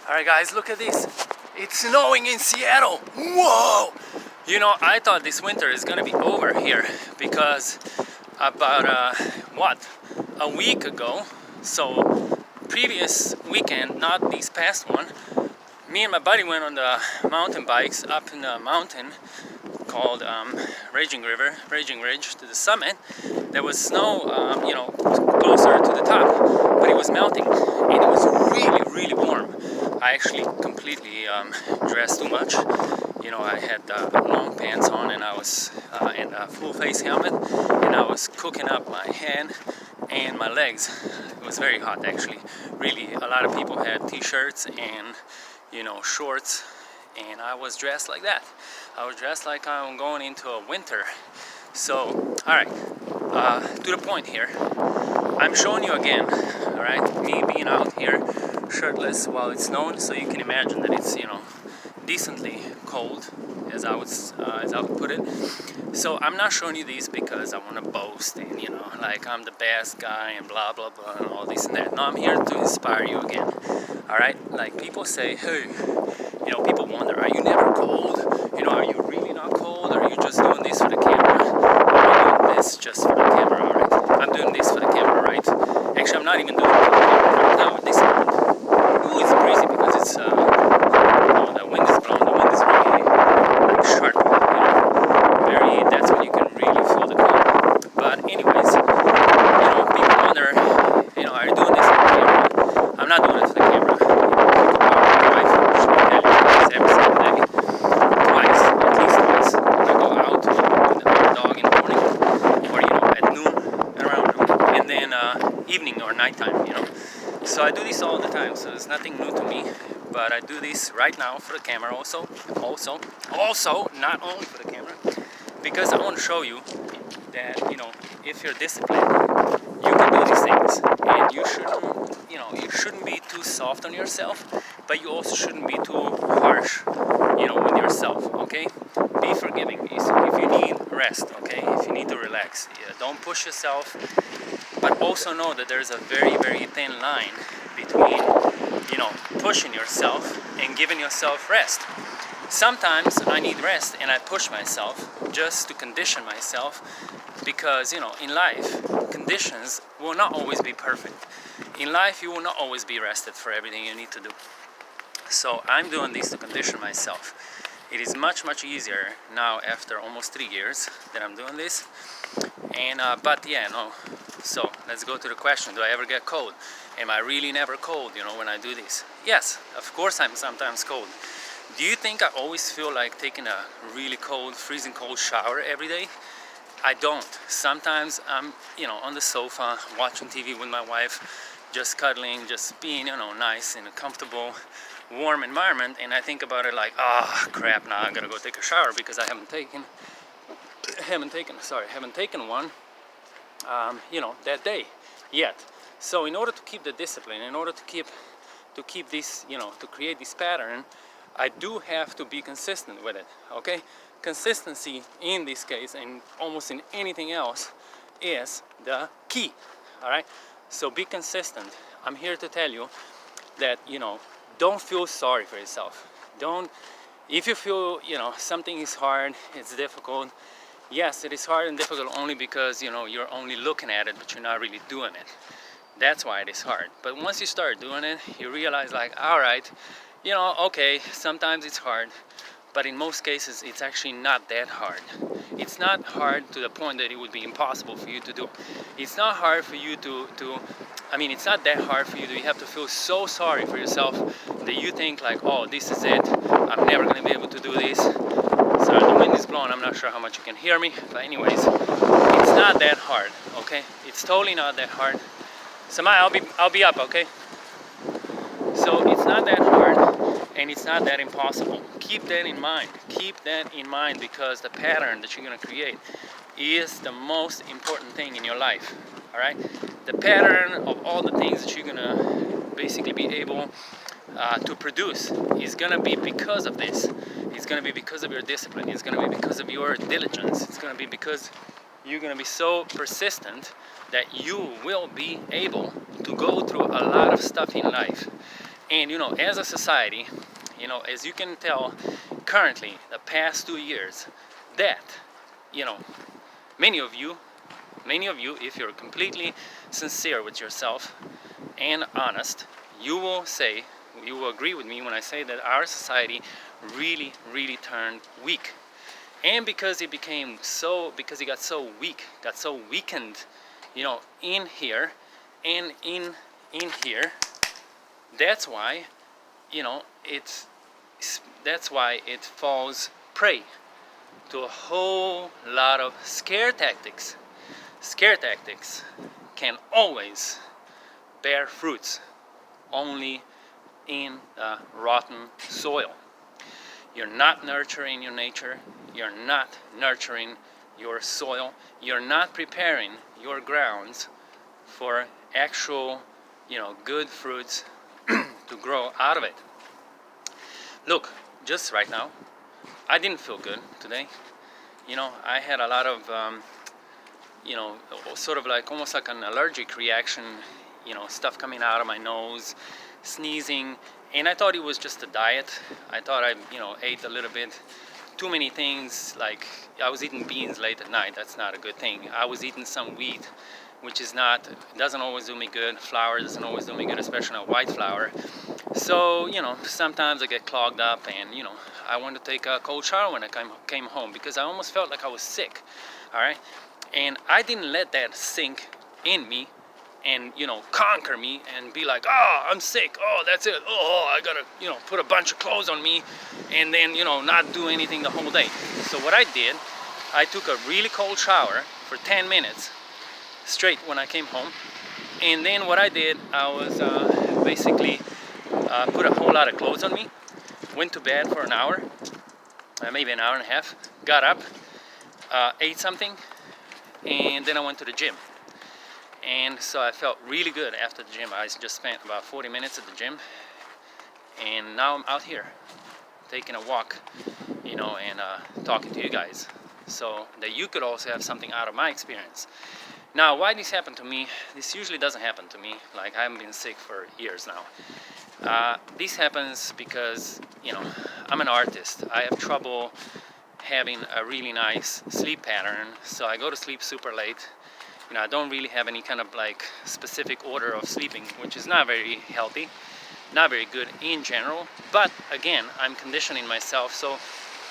Alright guys, look at this. It's snowing in Seattle. Whoa! You know, I thought this winter is gonna be over here because about a week ago, so previous weekend, not this past one, me and my buddy went on the mountain bikes up in the mountain called Raging Ridge to the summit. There was snow, closer to the top, but it was melting and it was really warm. I actually completely dressed too much. You know, I had long pants on and I was in a full face helmet, and I was cooking up my hand and my legs. It was very hot actually. Really, a lot of people had t-shirts and shorts, and I was dressed like that. I was dressed like I'm going into a winter. So, alright, to the point here. I'm showing you again, alright, me being out here shirtless while it's snowing, so you can imagine that it's, decently cold, as I would put it. So I'm not showing you these because I want to boast and, like I'm the best guy and blah blah blah and all this and that. No, I'm here to inspire you again. Alright, like people say, hey, people wonder, are you never cold? Are you really not cold? Or are you just doing this for the camera? I'm doing this just for the camera, alright? I'm doing this for the camera, right? Actually, I'm not even doing it for the camera right now. This it's breezy because it's, the wind is blowing. The wind is really like sharp, that's when you can really feel the cold. But anyways, people wonder, are you doing this for the camera? I'm not doing it for the camera. My wife, she will tell you this every single day. Twice, at least twice. I go out with our dog in the morning, or at noon, around noon, and then evening or nighttime, So I do this all the time, so it's nothing new to me. But I do this right now for the camera also, not only for the camera, because I want to show you that, if you're disciplined, you can do these things, and you shouldn't be too soft on yourself, but you also shouldn't be too harsh, with yourself, okay? Be forgiving. If you need rest, okay? If you need to relax, don't push yourself, but also know that there's a very thin line between, pushing yourself and giving yourself rest. Sometimes I need rest and I push myself just to condition myself, because in life conditions will not always be perfect. In life you will not always be rested for everything you need to do. So I'm doing this to condition myself. It is much easier now after almost 3 years that I'm doing this. And so let's go to the question, do I ever get cold? Am I really never cold, when I do this? Yes, of course I'm sometimes cold. Do you think I always feel like taking a really cold, freezing cold shower every day? I don't. Sometimes I'm, on the sofa watching TV with my wife, just cuddling, just being, nice in a comfortable, warm environment, and I think about it like, crap, now I gotta go take a shower because I haven't taken one, that day yet. So in order to keep the discipline, in order to keep this, to create this pattern, I do have to be consistent with it, okay? Consistency in this case, and almost in anything else, is the key, all right? So be consistent. I'm here to tell you that, don't feel sorry for yourself. If you feel, something is hard, it's difficult, yes, it is hard and difficult only because, you're only looking at it, but you're not really doing it. That's why it is hard. But once you start doing it, you realize like, all right, okay, sometimes it's hard, but in most cases, it's actually not that hard. It's not hard to the point that it would be impossible for you to do. It's not hard for you it's not that hard for you you have to feel so sorry for yourself that you think like, oh, this is it, I'm never gonna be able to do this. Sorry, the wind is blowing, I'm not sure how much you can hear me, but anyways, it's not that hard, okay? It's totally not that hard. Samaya, I'll be up, okay? So it's not that hard, and it's not that impossible. Keep that in mind. Keep that in mind, because the pattern that you're gonna create is the most important thing in your life, all right? The pattern of all the things that you're gonna basically be able to produce is gonna be because of this. It's gonna be because of your discipline. It's gonna be because of your diligence. It's gonna be because you're gonna be so persistent that you will be able to go through a lot of stuff in life And as a society, as you can tell currently, the past 2 years, that you know many of you, if you're completely sincere with yourself and honest, you will agree with me when I say that our society really, really turned weak. And because it got so weak, got so weakened, in here and in here, that's why, it's that's why it falls prey to a whole lot of scare tactics. Scare tactics can always bear fruits only in the rotten soil. You're not nurturing your nature, you're not nurturing your soil, you're not preparing your grounds for actual, good fruits to grow out of it. Look, just right now, I didn't feel good today. I had a lot of, sort of like almost like an allergic reaction, stuff coming out of my nose, sneezing, and I thought it was just a diet. I thought I, ate a little bit too many things. Like I was eating beans late at night. That's not a good thing. I was eating some wheat, which doesn't always do me good. Flour doesn't always do me good, especially not white flour. So, sometimes I get clogged up, and, I wanted to take a cold shower when I came home because I almost felt like I was sick, all right? And I didn't let that sink in me and, conquer me and be like, oh, I'm sick, oh, that's it, oh, I gotta, put a bunch of clothes on me and then, not do anything the whole day. So what I did, I took a really cold shower for 10 minutes straight when I came home. And then what I did, I was basically put a whole lot of clothes on me, went to bed for an hour, maybe an hour and a half, got up, ate something, and then I went to the gym. And so I felt really good after the gym. I just spent about 40 minutes at the gym, and now I'm out here taking a walk, and talking to you guys, so that you could also have something out of my experience. Now, why this happened to me? This usually doesn't happen to me. Like, I haven't been sick for years now. This happens because, I'm an artist. I have trouble having a really nice sleep pattern, so I go to sleep super late. I don't really have any kind of like specific order of sleeping, which is not very healthy, not very good in general. But again, I'm conditioning myself, so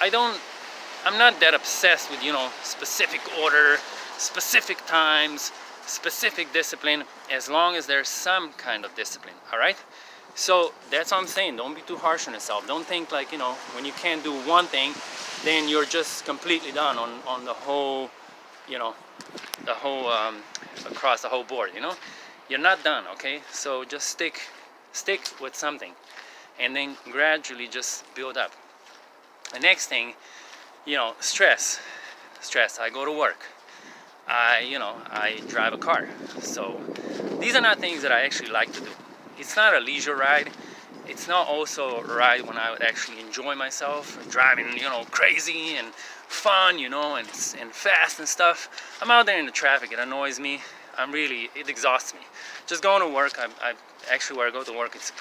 I'm not that obsessed with, specific order, specific times, specific discipline, as long as there's some kind of discipline, all right? So that's what I'm saying. Don't be too harsh on yourself. Don't think like, when you can't do one thing, then you're just completely done on the whole, across the whole board, You're not done, okay? So just stick with something, and then gradually just build up. The next thing, stress. I go to work. I drive a car. So these are not things that I actually like to do. It's not a leisure ride. It's not also a ride when I would actually enjoy myself, driving, crazy and fun, and fast and stuff. I'm out there in the traffic. It annoys me. It exhausts me. Just going to work, I actually, where I go to work, it's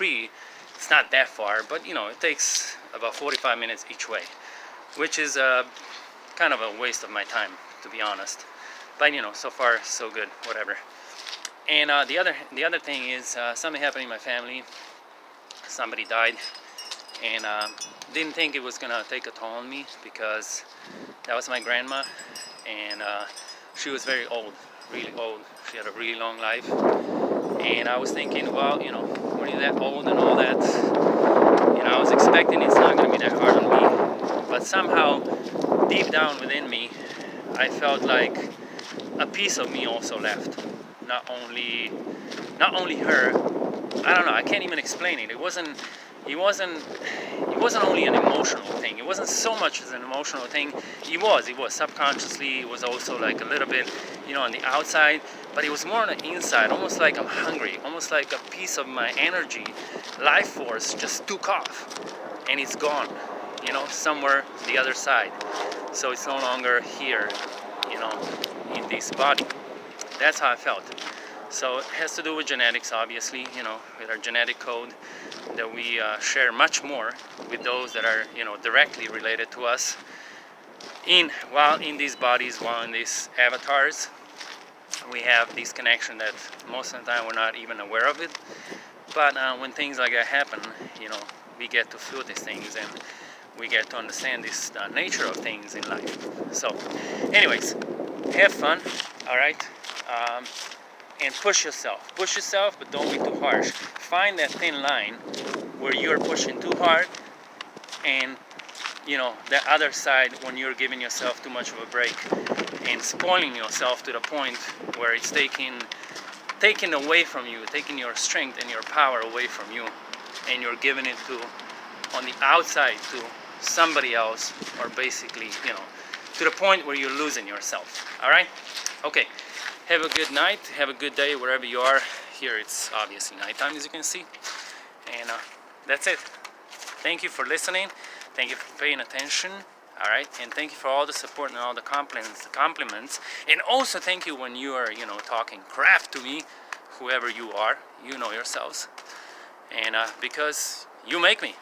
not that far, but, it takes about 45 minutes each way, which is kind of a waste of my time, to be honest. But, so far, so good, whatever. And the other thing is something happened in my family. Somebody died, and didn't think it was gonna take a toll on me because that was my grandma, and she was very old, really old. She had a really long life, and I was thinking, well, when you're that old and all that, I was expecting it's not gonna be that hard on me. But somehow, deep down within me, I felt like a piece of me also left. Not only her. I don't know. I can't even explain it. It wasn't only an emotional thing. It wasn't so much as an emotional thing. It was subconsciously. It was also like a little bit, on the outside. But it was more on the inside. Almost like I'm hungry. Almost like a piece of my energy, life force, just took off, and it's gone. Somewhere the other side. So it's no longer here. In this body. That's how I felt. So it has to do with genetics, obviously, you know, with our genetic code that we share much more with those that are, you know, directly related to us while in these bodies, while in these avatars. We have this connection that most of the time we're not even aware of it. But when things like that happen, you know, we get to feel these things and we get to understand this nature of things in life. So, anyways, have fun, all right? And push yourself. Push yourself, but don't be too harsh. Find that thin line where you're pushing too hard and, you know, the other side when you're giving yourself too much of a break and spoiling yourself to the point where it's taking away from you, taking your strength and your power away from you, and you're giving it to, on the outside, to somebody else, or basically, you know, to the point where you're losing yourself. All right? Okay. Have a good night. Have a good day wherever you are. Here it's obviously nighttime, as you can see. And that's it. Thank you for listening. Thank you for paying attention. All right, and thank you for all the support and all the compliments. And also thank you when you are, you know, talking crap to me, whoever you are, you know yourselves. And because you make me.